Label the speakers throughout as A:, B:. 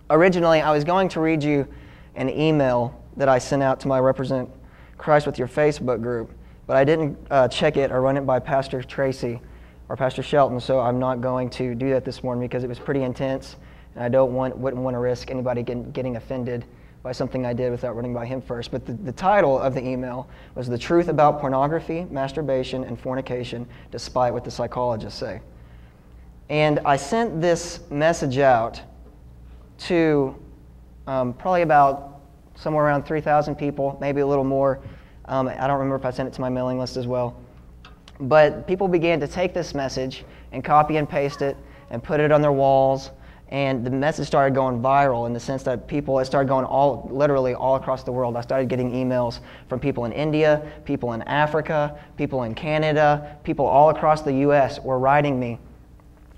A: Originally, I was going to read you an email that I sent out to my Represent Christ with Your Facebook group, but I didn't check it or run it by Pastor Tracy or Pastor Shelton, so I'm not going to do that this morning because it was pretty intense, and I wouldn't want to risk anybody getting offended by something I did without running by him first. But the title of the email was The Truth About Pornography, Masturbation, and Fornication, Despite What the Psychologists Say. And I sent this message out to probably about somewhere around 3,000 people, maybe a little more. I don't remember if I sent it to my mailing list as well. But people began to take this message and copy and paste it and put it on their walls. And the message started going viral in the sense that it started going literally all across the world. I started getting emails from people in India, people in Africa, people in Canada, people all across the U.S. were writing me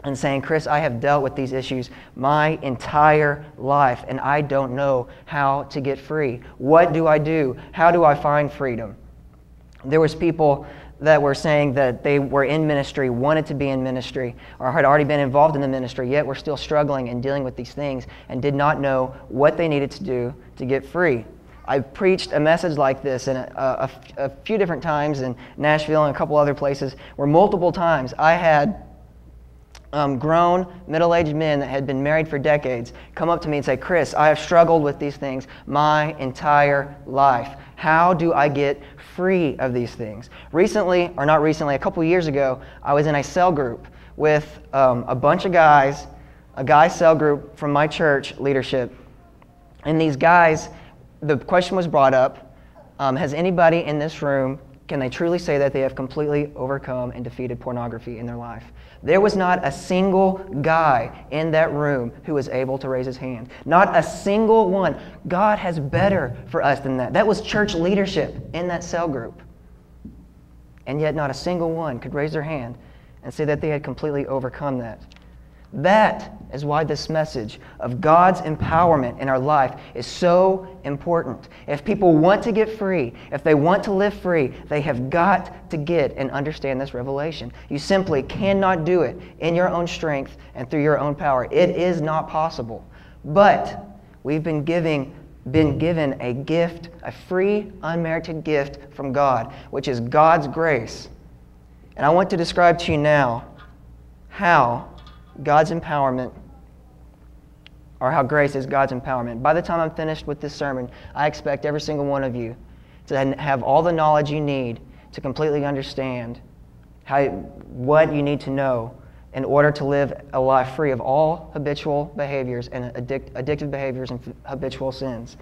A: and saying, Chris, I have dealt with these issues my entire life, and I don't know how to get free. What do I do? How do I find freedom? There was people that were saying that they were in ministry, wanted to be in ministry, or had already been involved in the ministry, yet were still struggling and dealing with these things and did not know what they needed to do to get free. I've preached a message like this in a few different times in Nashville and a couple other places, where multiple times I had grown, middle-aged men that had been married for decades come up to me and say, Chris, I have struggled with these things my entire life. How do I get free of these things? Recently, or not recently, a couple years ago, I was in a cell group with a bunch of guys, a guy cell group from my church leadership. And these guys, the question was brought up, has anybody in this room, can they truly say that they have completely overcome and defeated pornography in their life? There was not a single guy in that room who was able to raise his hand. Not a single one. God has better for us than that. That was church leadership in that cell group. And yet not a single one could raise their hand and say that they had completely overcome that. That is why this message of God's empowerment in our life is so important. If people want to get free, if they want to live free, they have got to get and understand this revelation. You simply cannot do it in your own strength and through your own power. It is not possible. But we've been given a gift, a free, unmerited gift from God, which is God's grace. And I want to describe to you now how God's empowerment, or how grace is God's empowerment. By the time I'm finished with this sermon, I expect every single one of you to have all the knowledge you need to completely understand what you need to know in order to live a life free of all habitual behaviors and addictive behaviors and habitual sins.